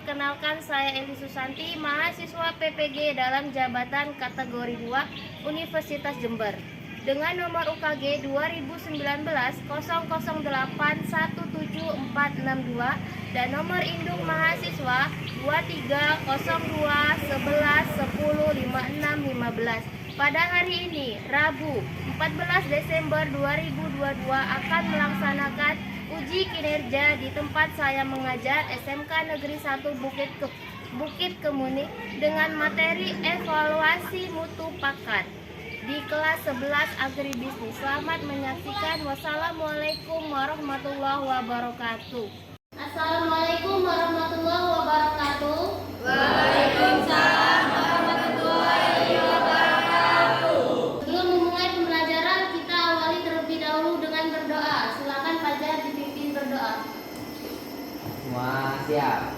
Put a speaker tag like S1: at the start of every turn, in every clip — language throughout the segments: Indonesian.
S1: perkenalkan saya Eli Susanti, mahasiswa PPG dalam jabatan kategori 2 Universitas Jember. Dengan nomor UKG 2019 008 17462 dan nomor induk mahasiswa 2302 11 10 56 15. Pada hari ini, Rabu 14 Desember 2022 akan melaksanakan uji kinerja di tempat saya mengajar SMK Negeri 1 Bukit Kemuning dengan materi evaluasi mutu pakan di kelas 11 agribisnis. Selamat menyaksikan. Wassalamualaikum warahmatullahi wabarakatuh. Assalamualaikum warahmatullahi wabarakatuh.
S2: Waalaikumsalam warahmatullahi wabarakatuh.
S1: Sebelum memulai pembelajaran, kita awali terlebih dahulu dengan berdoa. Silakan Fajar dipimpin berdoa.
S2: Semua siap.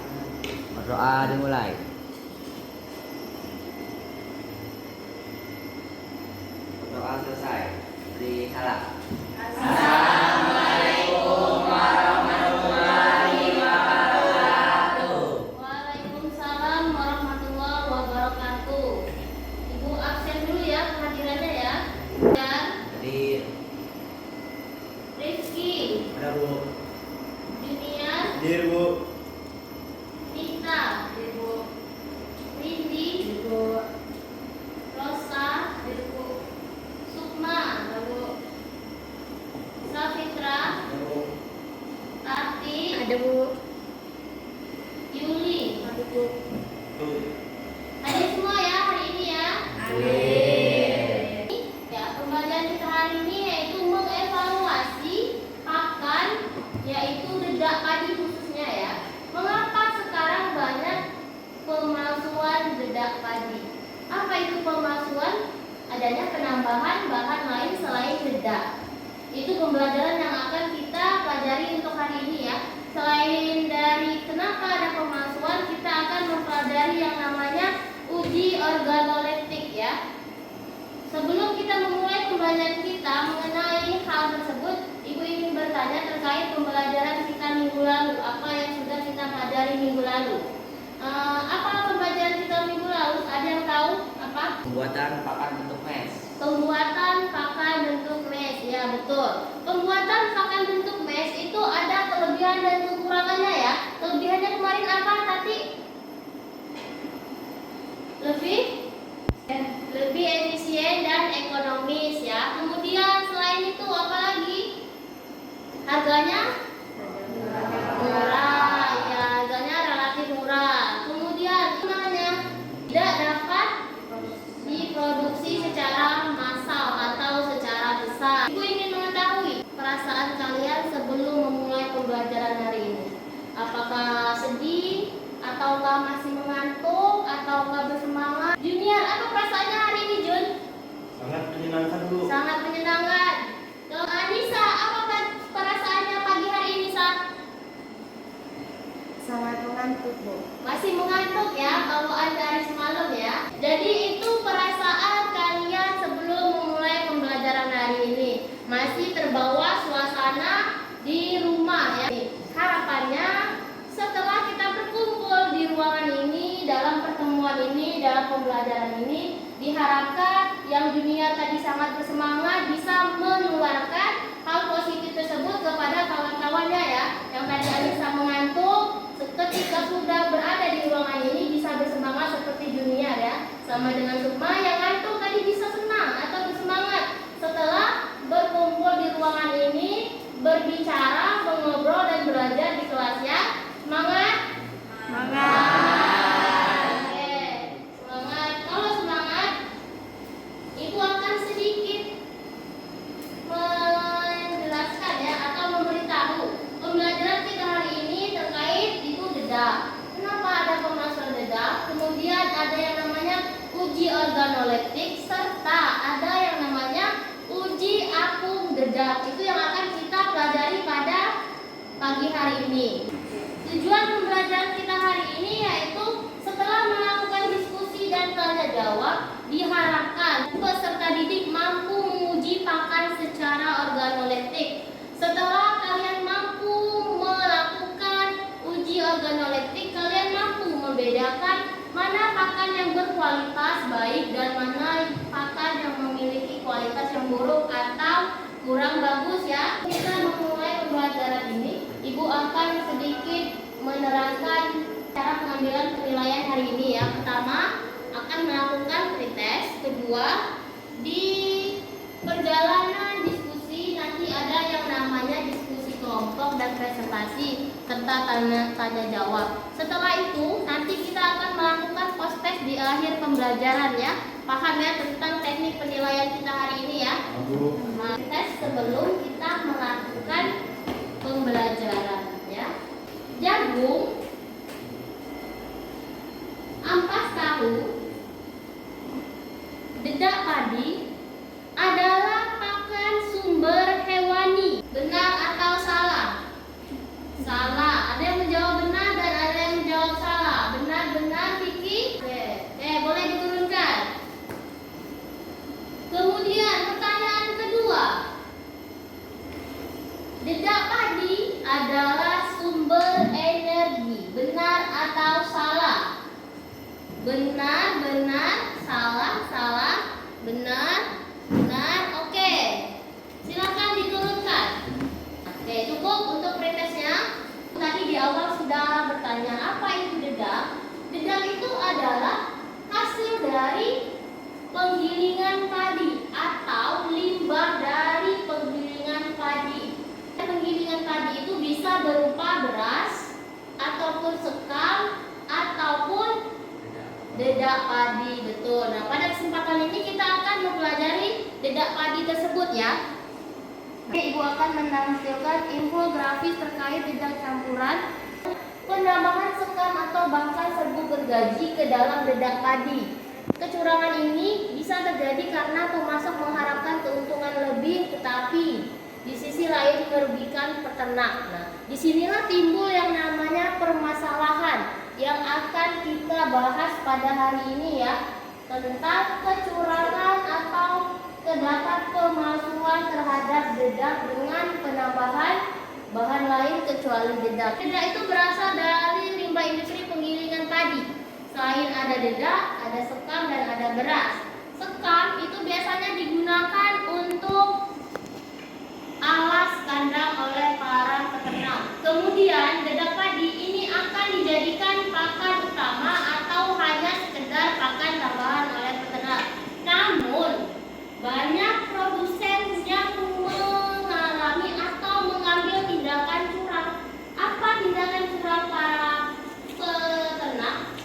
S2: Berdoa dimulai. Berdoa selesai. Beri salam. Assalamualaikum warahmatullahi wabarakatuh.
S1: Waalaikumsalam warahmatullahi wabarakatuh. Ibu absen dulu ya kehadirannya ya. Dan
S2: Hadir.
S1: Rizky,
S3: Ada Bu.
S1: Junior,
S3: Hadir Bu.
S1: Tita, Ibu, Rindi, Ibu, Rosa, Ibu, Sukma, Ibu, Safitra,
S3: Ada Bu.
S1: Tati, ada Bu, Yuli, ada Bu. Hadir semua ya hari ini ya. Ya, pembelajaran kita hari ini yaitu mengevaluasi pakan, yaitu dedak padi khususnya ya. Mengapa sekarang banyak pemalsuan dedak padi? Apa itu pemalsuan? Adanya penambahan bahan lain selain dedak. Itu pembelajaran yang akan kita pelajari untuk hari ini ya. Selain dari kenapa ada pemalsuan, kita akan mempelajari yang namanya uji organoleptik ya. Sebelum kita memulai pembelajaran kita mengenai hal tersebut, Ibu ingin bertanya terkait pembelajaran kita minggu lalu. Apa yang sudah kita pelajari minggu lalu? Apa pembelajaran kita minggu lalu? Ada yang tahu apa?
S2: Pembuatan pakan bentuk mes.
S1: Pembuatan pakan bentuk mes. Ya betul. Pembuatan pakan bentuk mes itu ada kelebihan dan kekurangannya ya. Kelebihannya kemarin apa Tati? Lebih efisien dan ekonomis ya. Kemudian selain itu apa lagi? Harganya murah ya, harganya relatif murah. Kemudian namanya tidak dapat diproduksi secara massal atau secara besar. Ibu ingin mengetahui perasaan kalian sebelum memulai pembelajaran hari ini. Apakah sedih, ataukah masih mengantuk, ataukah bersemangat? Junior, apa perasaannya hari ini Jun?
S3: Sangat menyenangkan Bu.
S1: Sangat menyenangkan. Kalau Anissa, apa perasaannya pagi hari ini Sa?
S4: Sangat mengantuk Bu.
S1: Masih mengantuk ya, bawaan dari semalam ya. Jadi itu perasaan kalian sebelum memulai pembelajaran hari ini. Masih terbawa suasana di rumah ya. Harapannya setelah kita berkumpul di ruangan ini, dalam pertemuan ini, dalam pembelajaran ini, diharapkan yang junior tadi sangat bersemangat bisa menularkan hal positif tersebut kepada kawan-kawannya ya. Yang tadi Anissa mengantuk, ketika sudah berada di ruangan ini bisa bersemangat seperti junior ya. Sama dengan Sukma yang ngantuk tadi bisa senang atau bersemangat setelah berkumpul di ruangan ini, berbicara, mengobrol dan belajar di kelas ya. Semangat? Oke, semangat. Kalau semangat, Ibu akan sedikit menjelaskan ya atau memberitahu pembelajaran kita hari ini terkait itu dedak. Kenapa ada pemalsuan dedak? Kemudian ada yang namanya uji organoleptik serta ada yang namanya uji apung dedak. Itu yang akan kita pelajari pada pagi hari ini. Tujuan pembelajaran kita hari ini yaitu setelah melakukan diskusi dan tanya jawab, diharapkan peserta didik mampu menguji pakan secara organoleptik. Setelah kalian mampu melakukan uji organoleptik, kalian mampu mana pakan yang berkualitas baik dan mana pakan yang memiliki kualitas yang buruk atau kurang bagus ya. Kita memulai pembelajaran ini, Ibu akan sedikit menerangkan cara pengambilan penilaian hari ini ya. Pertama, akan melakukan pretest. Kedua, di perjalanan diskusi nanti ada yang namanya diskusi kelompok dan presentasi serta tanya jawab. Setelah itu nanti kita akan melakukan post test di akhir pembelajaran ya. Paham ya tentang teknik penilaian kita hari ini ya. Nah, tes sebelum kita melakukan pembelajaran ya. Jagung, ampas tahu, dedak padi adalah pakan sumber hewani. Benar atau salah? Salah. Ada yang menjawab benar dan ada yang menjawab salah. Benar-benar Vicky? Oke, boleh diturunkan. Kemudian pertanyaan kedua. Dedak padi adalah sumber energi. Benar atau salah? Benar, salah, benar. Oke. Silakan diturunkan. Oke, cukup untuk pretestnya. Tadi di awal sudah bertanya apa itu dedak. Dedak itu adalah hasil dari penggilingan padi atau limbah dari penggilingan padi. Penggilingan padi itu bisa berupa beras ataupun sekam ataupun dedak padi, betul. Nah, pada kesempatan ini kita akan mempelajari dedak padi tersebut ya. Oke, Ibu akan menampilkan infografis terkait dedak campuran, penambahan sekam atau bahkan serbuk gergaji ke dalam dedak padi. Kecurangan ini bisa terjadi karena pemasok mengharapkan keuntungan lebih, tetapi di sisi lain merugikan peternak. Nah, disinilah timbul yang namanya permasalahan yang akan kita bahas pada hari ini ya, tentang kecurangan atau terdapat pemalsuan terhadap dedak dengan penambahan bahan lain kecuali dedak. Dedak itu berasal dari limbah industri penggilingan padi. Selain ada dedak, ada sekam dan ada beras. Sekam itu biasanya digunakan untuk alas kandang oleh para peternak. Kemudian dedak padi ini akan dijadikan pakan utama atau hanya sekedar pakan tambahan oleh peternak. Namun banyak produsen yang mengalami atau mengambil tindakan curang. Apa tindakan curang para peternak?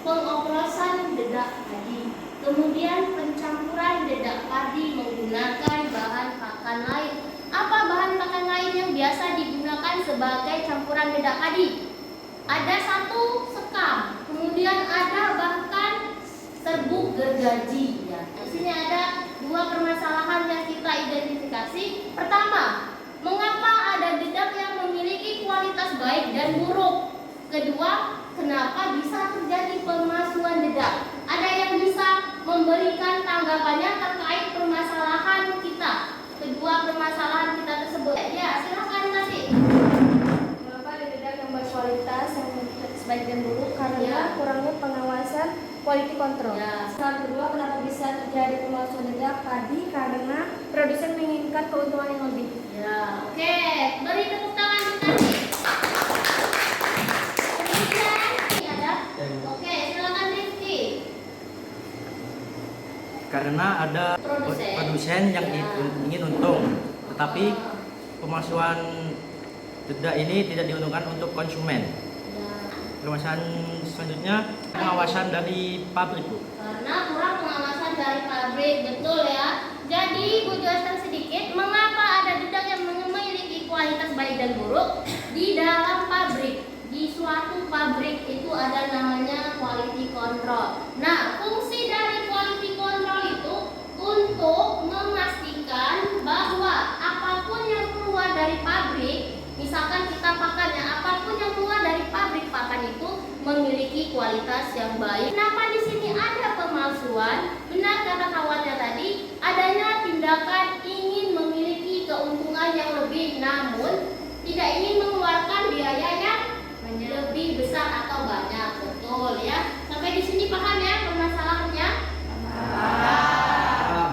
S1: Pengoplosan dedak padi, kemudian pencampuran dedak padi menggunakan bahan pakan lain. Apa bahan pakan lain yang biasa digunakan sebagai campuran dedak padi? Ada satu sekam, kemudian ada bahkan serbuk gergaji. Ya. Di sini ada dua permasalahan yang kita identifikasi. Pertama, mengapa ada dedak yang memiliki kualitas baik dan buruk? Kedua, kenapa bisa terjadi pemalsuan dedak? Ada yang bisa memberikan tanggapannya terkait permasalahan kita, kedua permasalahan kita tersebut. Ya, silakan kasih.
S4: Mengapa ada dedak yang berkualitas yang baik dan buruk? Karena
S1: Ya.
S4: kurangnya pengawasan quality control.
S1: Ya.
S4: Yang kedua, kenapa bisa terjadi pemalsuan dedak padi? Karena produsen menginginkan keuntungan yang lebih.
S1: Ya, oke. Beri tepuk tangan untuk Nasi. Kemudian ini ada. Oke, silakan Rifki.
S3: Karena ada produsen yang ingin untung, tetapi pemalsuan dedak ini tidak diuntungkan untuk konsumen. Permasalahan selanjutnya pengawasan dari pabrik, Bu.
S1: Karena kurang pengawasan dari pabrik, betul ya. Jadi Bu jelaskan sedikit mengapa ada dedak yang memiliki kualitas baik dan buruk di dalam pabrik. Di suatu pabrik itu ada namanya quality control. Nah, fungsi dari quality control itu untuk memastikan bahwa apapun yang keluar dari pabrik, misalkan kita pakannya, apapun yang keluar dari pabrik pakan itu memiliki kualitas yang baik. Kenapa di sini ada pemalsuan? Benar kata kawannya tadi, adanya tindakan ingin memiliki keuntungan yang lebih, namun tidak ingin mengeluarkan biaya yang lebih besar atau banyak. Betul ya. Sampai di sini paham ya permasalahannya?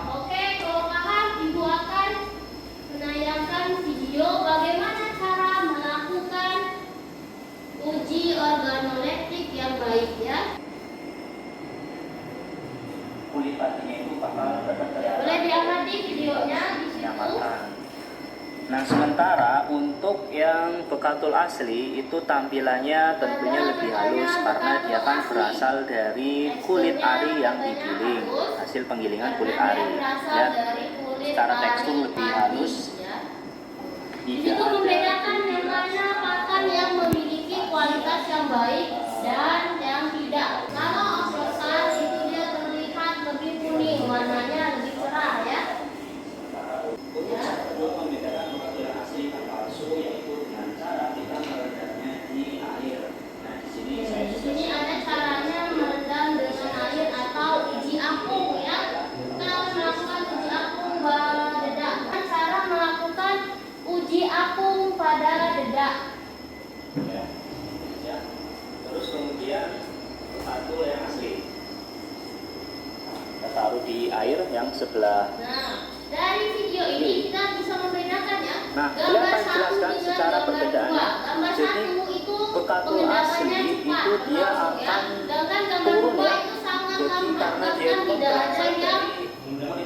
S1: Oke, kalau paham, Ibu akan menayangkan video bagaimana cara melakukan uji organoleptik yang baik ya.
S5: Kulit patinya itu bakal berkelihatan
S1: Boleh diamati videonya di situ.
S5: matang. Nah, sementara untuk yang bekatul asli itu tampilannya tentunya lebih halus karena dia kan berasal dari kulit ari yang digiling, hasil penggilingan kulit ari. Ya, secara tekstur lebih halus.
S1: Di situ membedakan yang mana pakan yang memiliki kualitas yang baik dan yang tidak. Kalau oplosan itu dia terlihat lebih kuning, warnanya lebih cerah ya.
S5: Membedakan bekatul asli dan palsu yaitu dengan cara kita merendamnya di air. Nah, di sini saya
S1: Di sini ada caranya merendam dengan air atau uji apung ya. Kita akan melakukan uji apung pada dedak. Cara melakukan uji apung pada dedak.
S5: ya. Terus kemudian bekatul yang asli. Kita taruh di air yang sebelah.
S1: Nah, dari video ini kita bisa membedakan ya.
S5: Nah, beliau
S1: Gambar
S5: akan
S1: satu
S5: jelaskan
S1: dengan
S5: secara
S1: gambar
S5: perbedaannya.
S1: dua. Gambar
S5: Jadi,
S1: satu itu
S5: bekatul
S1: pengendapannya
S5: asli
S1: cepat,
S5: itu dia
S1: langsung ya.
S5: akan
S1: Sedangkan gambar
S5: turun
S1: dua
S5: ya.
S1: itu sangat
S5: Jadi
S1: lambat
S5: karena dia
S1: bahkan tidak ada yang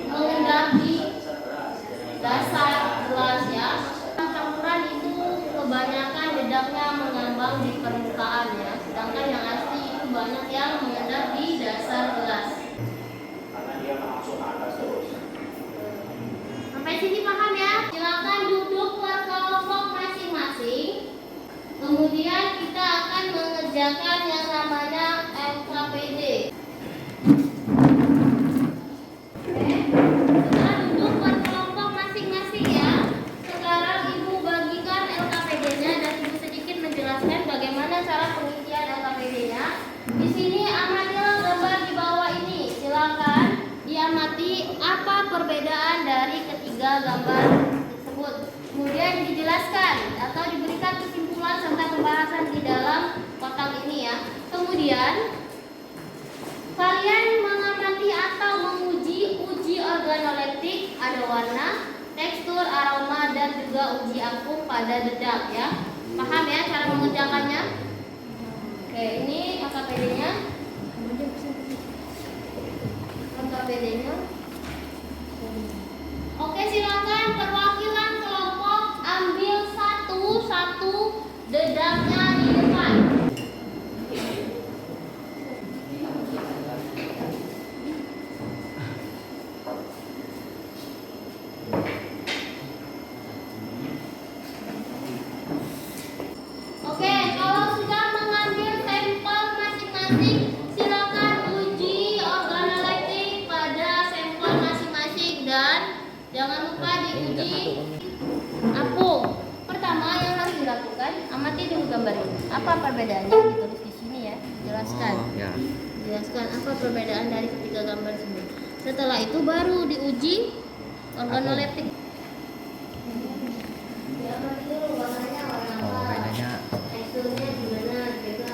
S1: mengendap di dasar gelas ya. Campuran itu kebanyakan dedaknya mengambang di permukaan ya. Sedangkan yang asli itu banyak yang mengendap di dasar gelas.
S5: Karena dia langsung ke atas terus.
S1: Sampai sini paham ya? Silakan duduk per kelompok masing-masing. Kemudian kita akan mengerjakan yang namanya LKPD. Oke. Setelah duduk per kelompok masing-masing ya. Sekarang Ibu bagikan LKPD-nya dan Ibu sedikit menjelaskan bagaimana cara pengisian LKPD-nya. Di sini amatilah gambar di bawah ini. Silakan diamati apa perbedaan dari ketiga gambar tersebut. Kemudian dijelaskan atau diberikan kesimpulan serta pembahasan di dalam kotak ini ya. Kemudian kalian mengamati atau menguji uji organoleptik, ada warna, tekstur, aroma dan juga uji apung pada dedak ya. Paham ya cara mengerjakannya? Oke, ini LKPD-nya. LKPD-nya. Oke, silakan perwakilan kelompok ambil satu-satu dedaknya di depan. Oke, kalau sudah mengambil sampel masing-masing, silakan uji organoleptik pada sampel masing-masing dan jangan lupa diuji apung. Pertama yang harus dilakukan, amati dulu gambar ini. Apa perbedaannya? Ditulis di sini ya. Jelaskan.
S2: ya.
S1: Jelaskan apa perbedaan dari ketiga gambar tersebut. Setelah itu baru diuji organoleptik. Diamati dulu warnanya warna apa.
S2: Bedanya
S1: Teksturnya gimana juga.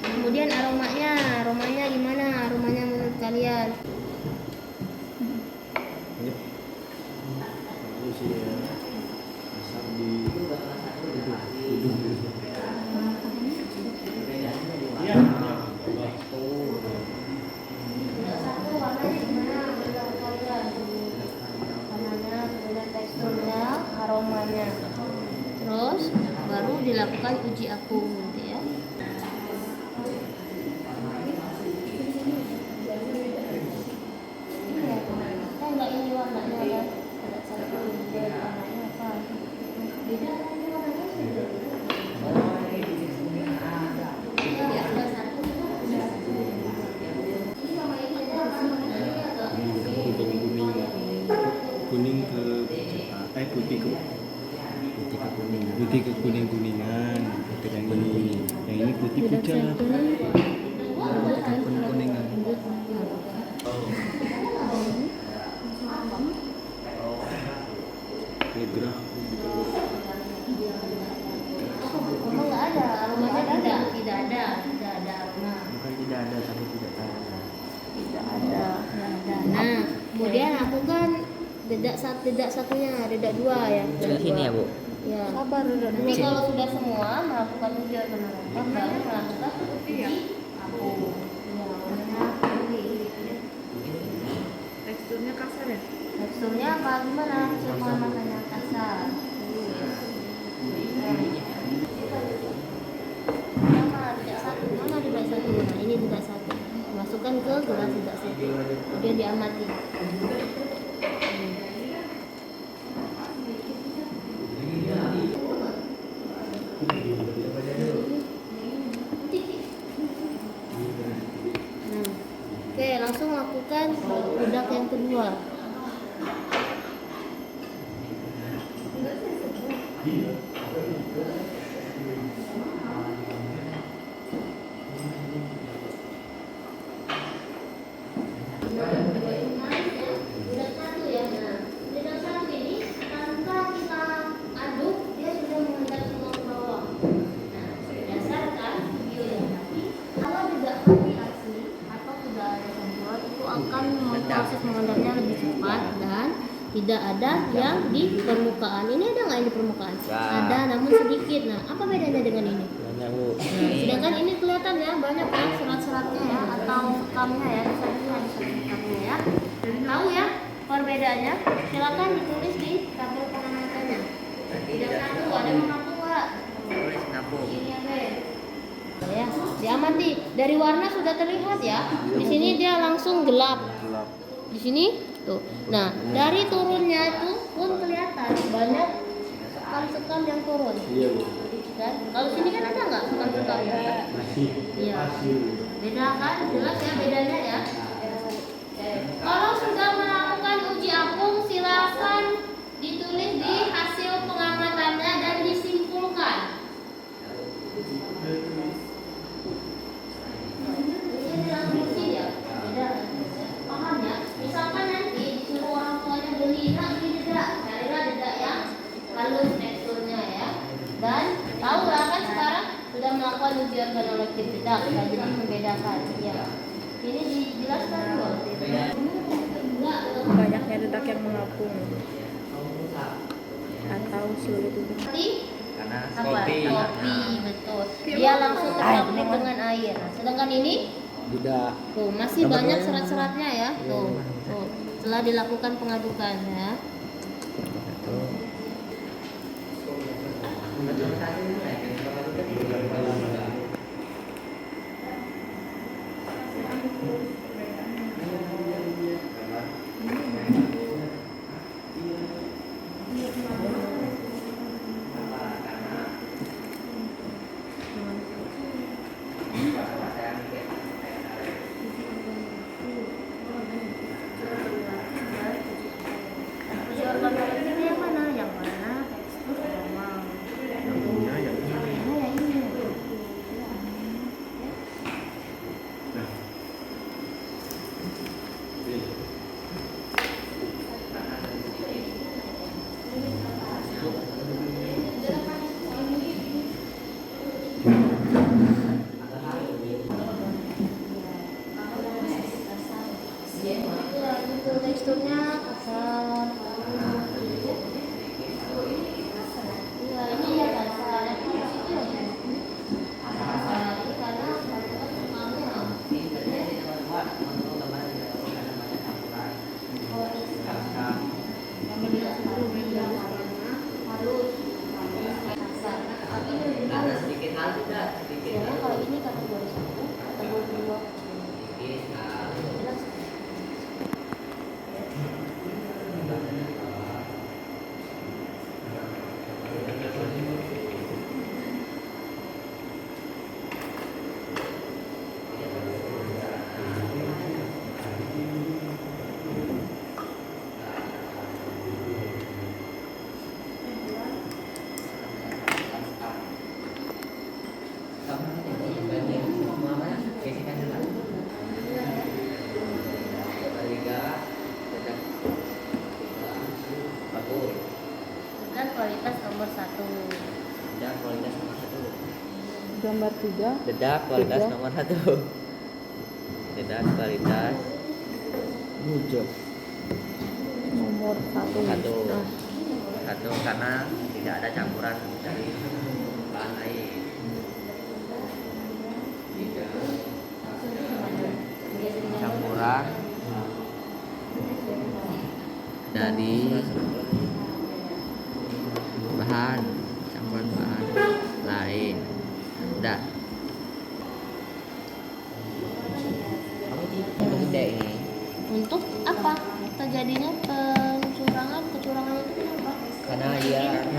S1: Kemudian aromanya gimana? Aromanya menurut kalian? Yang satu warnanya gimana menurut kalian? Warnanya, kemudian teksturnya, aromanya. Terus baru dilakukan uji apung nanti ya. Enggak ini warnanya kan? Ada satu warnanya apa? Beda kan ini warnanya sudah. Iya, ada satu. Ini sama ini beda kan? Ini agak
S6: kuning ke putih ke kuning kuningan yang ini putih pucat kuning kuningan ini gerah
S1: Kemudian lakukan dedak satunya, dedak dua ya.
S2: Sebelah sini ya, Bu.
S1: Ya.
S4: Sabar udah
S1: Nanti kalau sudah semua melakukan uji organoleptik baru melakukan uji apung. Ya,
S4: teksturnya kasar ya.
S1: teksturnya apa gimana? Siapa makanya kasar? Mana dedak satu? Nah, ini dedak satu. Masukkan ke gelas dedak satu. Kemudian diamati. Oke, langsung lakukan bedak yang kedua. Bedak satu ya. Nah, bedak satu ini tanpa kita aduk dia sudah mengendap semua ke bawah. Nah, berdasarkan video yang tadi, kalau bedak mati asli atau tidak ada sentuhan itu akan proses mengendapnya lebih cepat dan tidak ada yang di permukaan. Ini ada nggak yang di permukaan? Ada, namun sedikit. Nah, apa bedanya dengan ini?
S6: Banyak, Bu.
S1: Sedangkan ini kelihatan ya banyak kan serat-seratnya ya atau sekamnya ya, bisa dilihat sekamnya ya. Tahu ya perbedaannya? Silakan ditulis di tabel pengamatan. Tidak satu ada mengaku nggak?
S2: Tulis ngapu.
S1: Ini ya, diamati dari warna sudah terlihat ya. Di sini dia langsung gelap. Di sini tuh. Nah, dari turunnya itu pun kelihatan banyak sekam-sekam yang turun.
S6: Iya, Bu.
S1: Dan kalau sini kan ada nggak sekam-sekamnya? Iya. Beda kan? Jelas ya bedanya ya. Kalau sudah melakukan uji apung, silakan ditulis di hasil pengamatannya dan disimpulkan. Ini langsung mesin ya? Beda. Paham ya? Misalkan nanti disuruh orang tuanya beli, nak beli dedak, carilah dedak yang halus teksturnya ya. Dan tahu lah kan sekarang sudah melakukan uji organoleptik dedak, nah, jadi membedakan. Ya. Ini dijelaskan dulu.
S4: Banyaknya dedak yang mengapung atau sulit itu.
S1: Berarti
S2: Karena
S1: apa?
S2: kopi.
S1: Kopi, betul. Dia langsung tercampur dengan air. Nah, sedangkan ini
S6: Tidak.
S1: tuh masih banyak serat-seratnya ya. Tuh. Setelah dilakukan pengadukan ya. Uji organoleptik yang mana? Yang mana tekstur normal?
S6: Yang yang ini.
S1: Mana yang ini? Itu teksturnya kasar. Iya, ini ya kasar. Yang di situ ya. Kasar. Ini karena banyak sekamnya. Halus. Kasar. Tapi ini
S2: Ada sedikit hal tidak sedikit.
S1: karena kalau ini kategori 1, kategori 2.
S2: Sedikit hal.
S1: Jelas. Dan kualitas nomor 1.
S2: Dedak kualitas nomor 1.
S4: Gambar 3.
S2: Dedak kualitas
S4: Tiga.
S2: nomor 1. Dedak kualitas
S6: Bujok.
S4: nomor 1.
S2: Satu karena tidak ada campuran dari bahan lain. Tidak campuran dari bahan lain. Udah. Gede ini.
S1: Untuk apa terjadinya kecurangan itu kenapa?
S2: Karena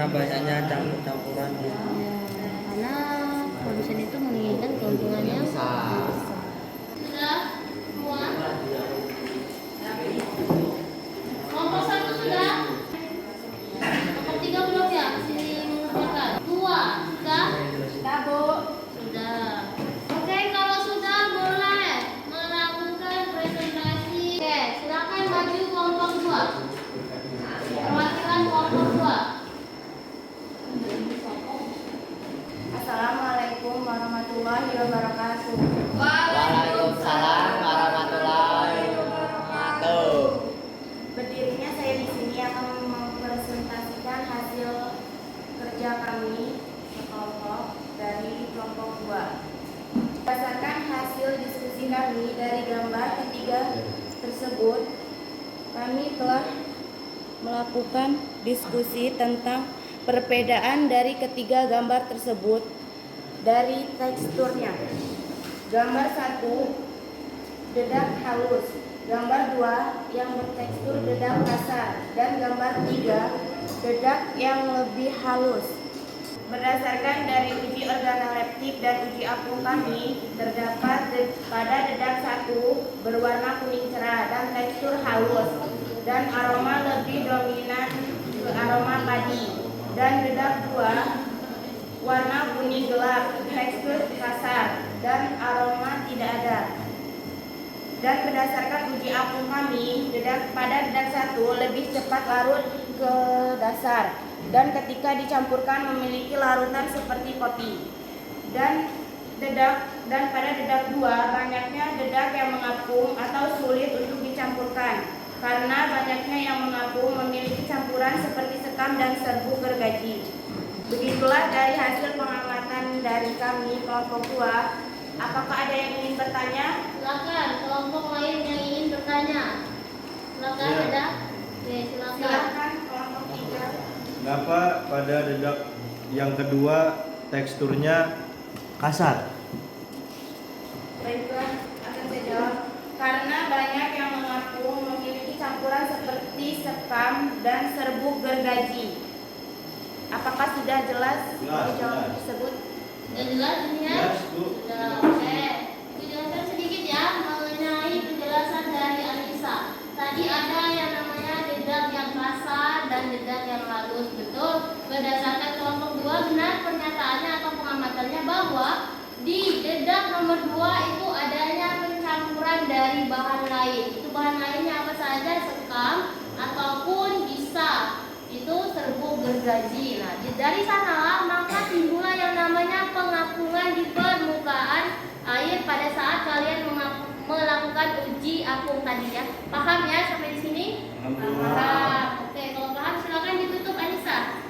S2: banyaknya campuran
S1: Karena produsen itu menginginkan keuntungannya
S2: besar.
S1: Sudah semua? Kelompok 1 sudah? Kelompok 3 belum ya? Sini mengerjakan. 2 sudah?
S4: Sudah, Bu.
S1: Sudah. Oke, kalau sudah boleh melakukan presentasi. Oke, silakan maju kelompok 2. Perwakilan kelompok 2.
S4: Assalamualaikum warahmatullahi wabarakatuh.
S2: Waalaikumsalam warahmatullahi wabarakatuh.
S4: Berdirinya saya di sini akan mempresentasikan hasil kerja kami kelompok dari kelompok 2. Berdasarkan hasil diskusi kami dari gambar ketiga tersebut, kami telah melakukan diskusi tentang perbedaan dari ketiga gambar tersebut dari teksturnya. Gambar 1 dedak halus, gambar 2 yang bertekstur dedak kasar, dan gambar 3 dedak yang lebih halus. Berdasarkan dari uji organoleptik dan uji apung kami, terdapat pada dedak 1 berwarna kuning cerah dan tekstur halus dan aroma lebih dominan ke aroma padi, dan dedak 2 warna kuning gelap, tekstur kasar, dan aroma tidak ada. Dan berdasarkan uji apung kami, pada dedak 1 lebih cepat larut ke dasar, dan ketika dicampurkan memiliki larutan seperti kopi. Dan pada dedak 2 banyaknya dedak yang mengapung atau sulit untuk dicampurkan, karena banyaknya yang mengapung memiliki campuran seperti sekam dan serbuk gergaji. Begitulah dari hasil pengamatan dari kami kelompok 2. Apakah ada yang ingin bertanya?
S1: Silakan kelompok lain yang ingin bertanya. Silakan
S6: Ya.
S1: ada. Oke, silakan.
S4: Silakan kelompok 3.
S6: Kenapa pada dedak yang kedua teksturnya kasar?
S4: Baiklah, akan saya jawab. Karena banyak yang mengapung memiliki campuran seperti sekam dan serbuk gergaji. Apakah sudah jelas
S6: Jelas,
S4: jawaban
S6: jelas.
S4: tersebut?
S1: Sudah jelas ini ya?
S6: Jelas, Bu.
S1: Sudah. Oke. Dijelaskan sedikit ya mengenai penjelasan dari Anissa. Tadi ada yang namanya dedak yang kasar dan dedak yang halus, betul? Berdasarkan kelompok 2 benar pernyataannya atau pengamatannya bahwa di dedak nomor 2 itu adanya pencampuran dari bahan lain. Itu bahan lainnya apa saja? Sekam ataupun bisa itu serbuk gergaji. Nah, dari sanalah maka timbullah yang namanya pengapungan di permukaan air pada saat kalian melakukan uji apung tadi ya. Paham ya sampai di sini? Paham. Oke, kalau paham silakan ditutup Anissa.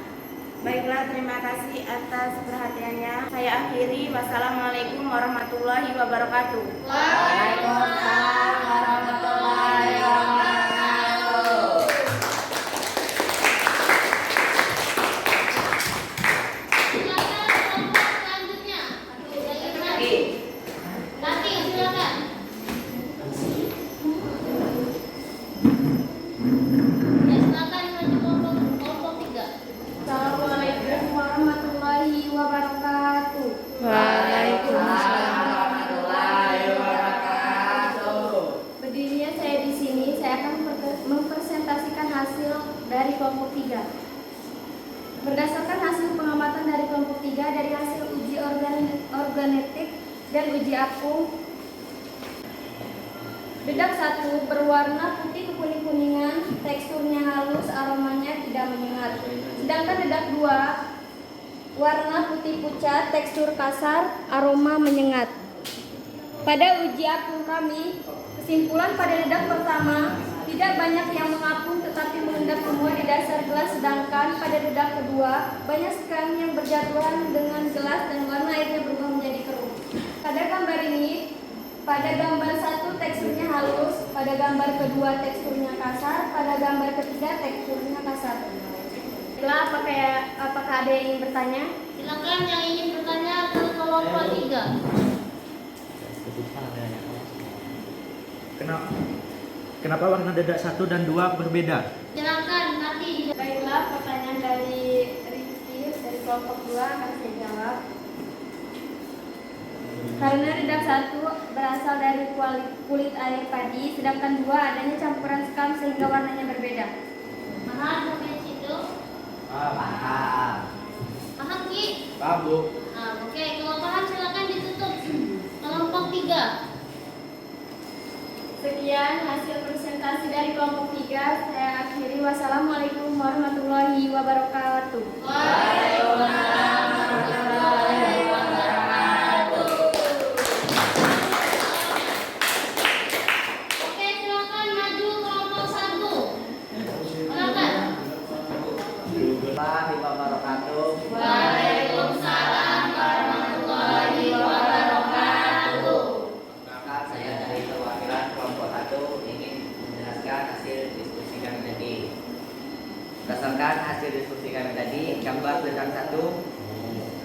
S4: Baiklah, terima kasih atas perhatiannya. Saya akhiri. Wassalamualaikum warahmatullahi wabarakatuh.
S1: Waalaikumsalam warahmatullahi wabarakatuh. Silakan kelompok selanjutnya. Yang ingin maju. Nanti silakan. Ya, silakan maju kelompok 3.
S4: Assalamualaikum warahmatullahi wabarakatuh.
S2: Waalaikumsalam warahmatullahi wabarakatuh.
S4: Berdirinya saya di sini, saya akan mempresentasikan hasil dari kelompok 3. Berdasarkan hasil pengamatan dari kelompok 3 dari hasil uji organetik dan uji apung, dedak 1 berwarna putih kekuning-kuningan, teksturnya halus, aromanya tidak menyengat. Sedangkan dedak 2 warna putih pucat, tekstur kasar, aroma menyengat. Pada uji apung kami, kesimpulan pada dedak pertama tidak banyak yang mengapung tetapi
S7: dasar gelas, sedangkan pada dedak kedua banyak sekali yang berjatuhan dengan gelas dan warna airnya berubah menjadi keruh. Pada gambar ini, pada gambar 1 teksturnya halus, pada gambar kedua teksturnya kasar, pada gambar ketiga teksturnya kasar. Apakah ada yang ingin bertanya?
S1: Silakan yang ingin bertanya ke kelompok 3.
S3: Kenapa warna dedak 1 dan 2 berbeda?
S1: Silakan nanti.
S7: Baiklah, pertanyaan dari Rizky dari kelompok 2 akan saya jawab. Karena dedak 1 berasal dari kulit air padi, sedangkan 2 adanya campuran sekam sehingga warnanya berbeda.
S1: Paham sampai situ?
S3: Paham.
S1: Paham Ki?
S3: Paham, Bu.
S1: Oke, kalau paham silakan ditutup. Kelompok 3.
S7: Sekian hasil presentasi dari kelompok 3. Saya akhiri. Wassalamualaikum warahmatullahi wabarakatuh.
S1: Waalaikumsalam warahmatullahi wabarakatuh. Oke, silakan maju kelompok 1. Silakan.
S2: Warahmatullahi wabarakatuh.
S1: Waalaikumsalam warahmatullahi wabarakatuh.
S2: Maka saya dari perwakilan kelompok 1 ingin menjelaskan hasil diskusi kami tadi. Berdasarkan hasil diskusi kami tadi, gambar dedak 1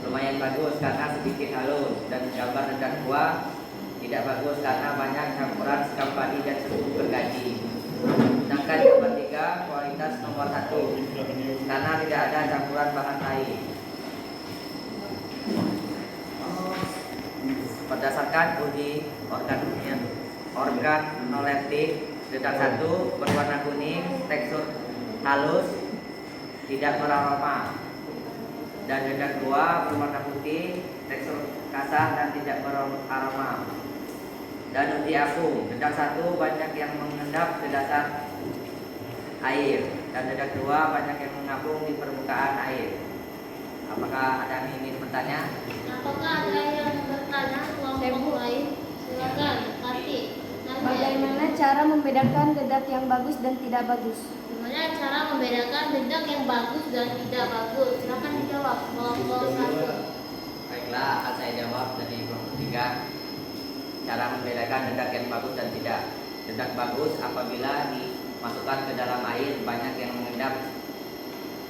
S2: lumayan bagus karena sedikit halus, dan gambar dedak 2 tidak bagus karena banyak campuran sekam padi dan serbuk gergaji. Sedangkan gambar 3 kualitas nomor 1 karena tidak ada campuran bahan lain. Berdasarkan uji organoleptik, dedak 1 berwarna kuning, tekstur halus, tidak beraroma, dan dedak 2 berwarna putih, tekstur kasar dan tidak beraroma. Dan uji apung, dedak 1 banyak yang mengendap ke dasar air, dan dedak 2 banyak yang mengapung di permukaan air. Apakah ada yang ingin bertanya?
S1: Apakah ada yang bertanya kelompok lain? Silakan, Karti.
S7: Bagaimana cara membedakan dedak yang bagus dan tidak bagus?
S1: Gimana cara membedakan dedak yang bagus dan tidak bagus? Silakan dijawab kelompok 1.
S2: Baiklah, akan saya jawab dari kelompok 3. Cara membedakan dedak yang bagus dan tidak. Dedak bagus apabila dimasukkan ke dalam air banyak yang mengendap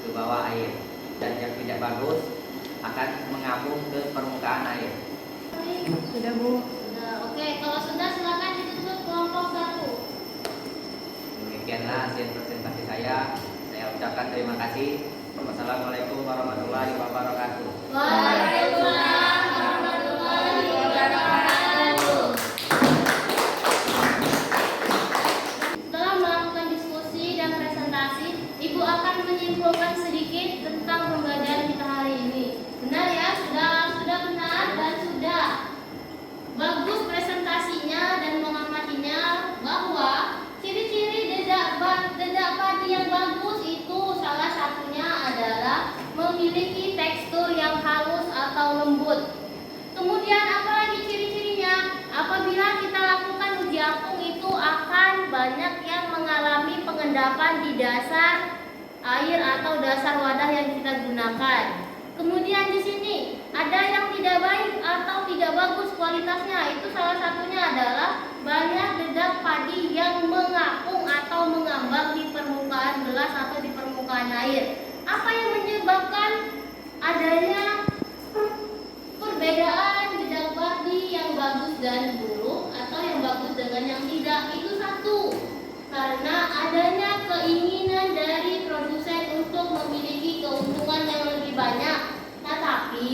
S2: ke bawah air, dan yang tidak bagus akan mengapung ke permukaan air.
S7: Sudah, Bu.
S1: Sudah, oke. Kalau sudah silakan ditutup kelompok 1.
S2: Demikianlah hasil presentasi saya. Saya ucapkan terima kasih. Wassalamualaikum warahmatullahi wabarakatuh.
S1: Waalaikumsalam warahmatullahi wabarakatuh. Setelah melakukan diskusi dan presentasi, Ibu akan menyimpulkan sedikit tentang pembelajaran kita hari ini. Benar ya? Sudah benar dan sudah bagus presentasinya dan mengamatinya, bahwa ciri-ciri dedak padi yang bagus itu salah satunya adalah memiliki tekstur yang halus atau lembut. Kemudian apa lagi ciri-cirinya? Apabila kita lakukan uji apung itu akan banyak yang mengalami pengendapan di dasar air atau dasar wadah yang kita gunakan. Kemudian di sini ada yang tidak baik atau tidak bagus kualitasnya. Itu salah satunya adalah banyak dedak padi yang mengapung atau mengambang di permukaan gelas atau di permukaan air. Apa yang menyebabkan adanya perbedaan dedak padi yang bagus dan buruk atau yang bagus dengan yang tidak? Itu satu, karena adanya keinginan dari produsen untuk memiliki keuntungan yang lebih banyak, tetapi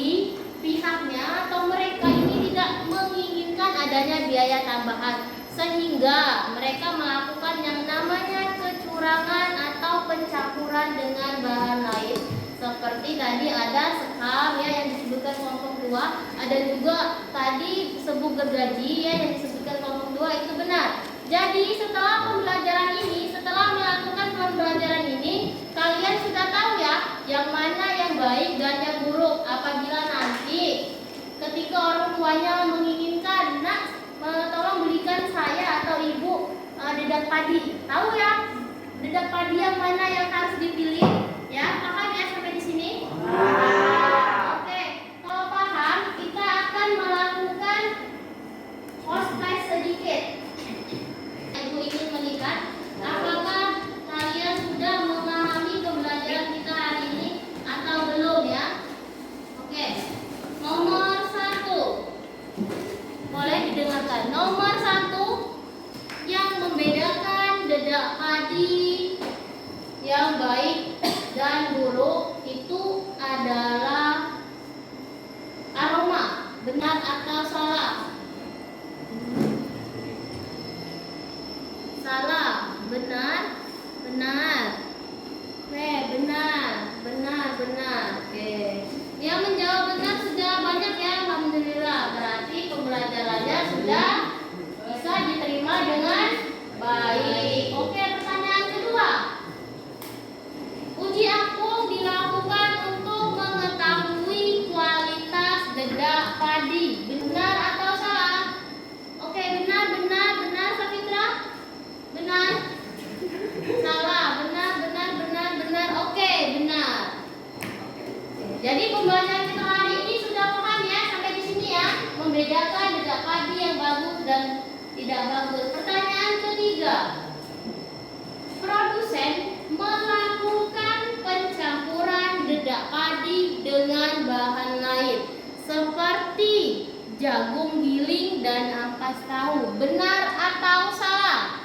S1: pihaknya atau mereka ini tidak menginginkan adanya biaya tambahan, sehingga mereka melakukan yang namanya kecurangan atau pencampuran dengan bahan lain. Seperti tadi ada sekam ya yang disebutkan kelompok 2, ada juga tadi serbuk gergaji ya yang disebutkan kelompok 2, itu benar. Jadi setelah melakukan pembelajaran ini, kalian sudah tahu ya yang mana yang baik dan yang buruk. Apabila nanti ketika orang tuanya menginginkan, "Nak, tolong belikan saya atau ibu dedak padi." Tahu ya? dedak padi yang mana yang harus dipilih? Ya, paham ya sampai di sini? Oke, kalau paham, kita akan melakukan host test sedikit. Ibu ingin melihat apakah kalian sudah memahami pembelajaran kita hari ini atau belum ya? Oke, nomor 1. Boleh didengarkan. Nomor 1, yang membedakan dedak padi yang baik dan buruk itu adalah aroma. Benar atau salah? Salah. Benar? Benar. Oke, benar. Oke. Yang menjawab benar sudah banyak ya, alhamdulillah. Berarti pembelajarannya sudah bisa diterima dengan baik. Oke, pertanyaan kedua. Uji apung dilakukan untuk mengetahui kualitas dedak padi. Benar atau salah? Oke, benar, Safitra? Benar? Salah, benar. Oke, benar. Jadi pembelajaran kita hari ini sudah paham ya sampai di sini ya, membedakan dedak padi yang bagus dan tidak bagus. Pertanyaan ketiga. Produsen melakukan pencampuran dedak padi dengan bahan lain seperti jagung giling dan ampas tahu. Benar atau salah?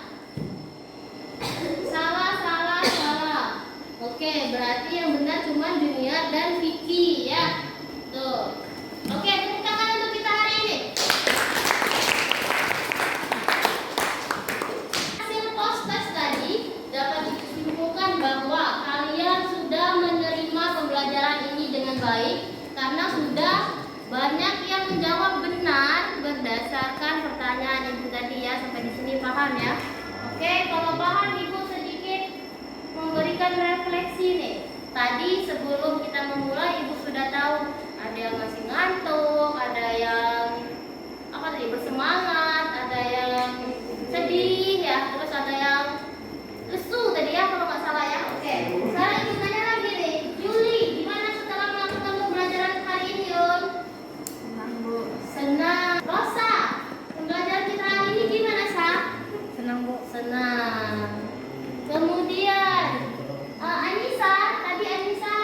S1: Salah. Oke, berarti yang benar cuma Junior dan Vicky ya. Tuh. Oke, tepuk tangan untuk kita hari ini. Hasil post test tadi dapat disimpulkan bahwa kalian sudah menerima pembelajaran ini dengan baik karena sudah banyak yang menjawab benar berdasarkan pertanyaan ibu tadi ya. Sampai di sini paham ya? Oke, kalau paham ibu sedikit memberikan refleksi nih. Tadi sebelum kita memulai ibu sudah tahu ada yang masih ngantuk, ada yang bersemangat, ada yang sedih ya, terus ada yang lesu tadi ya kalau nggak salah ya. Oke, sekarang ibu tanya lagi nih, Yuli, gimana setelah melakukan pembelajaran hari ini Yul?
S4: Senang, Bu.
S1: Senang. Rosa, pembelajaran kita hari ini gimana Sa?
S4: Senang, Bu.
S1: Senang. Kemudian Anissa, tadi Anissa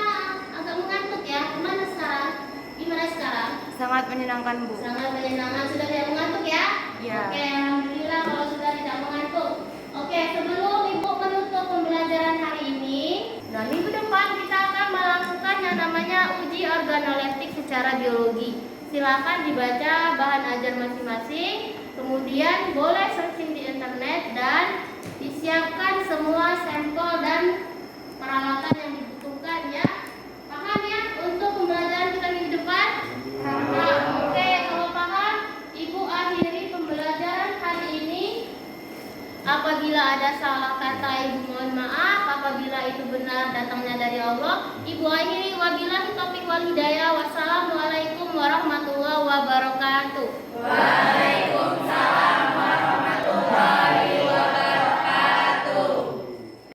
S1: agak mengantuk ya. Gimana sekarang?
S4: Sangat menyenangkan, Bu.
S1: Sangat menyenangkan, sudah tidak mengantuk ya?
S4: Iya.
S1: Oke, alhamdulillah kalau sudah tidak mengantuk. Oke, sebelum ibu menutup pembelajaran hari ini, dan minggu depan kita akan melakukan yang namanya uji organoleptik secara biologi. Silakan dibaca bahan ajar masing-masing, kemudian boleh searching di internet dan disiapkan semua sampel dan peralatan yang dibutuhkan ya. Paham ya untuk pembelajaran kita minggu depan? Oke, kalau paham, ibu akhiri pembelajaran hari ini. Apabila ada salah kata, ibu mohon maaf. Apabila itu benar datangnya dari Allah, ibu akhiri. Wabillahi taufiq wal hidayah. Wassalamualaikum warahmatullahi wabarakatuh.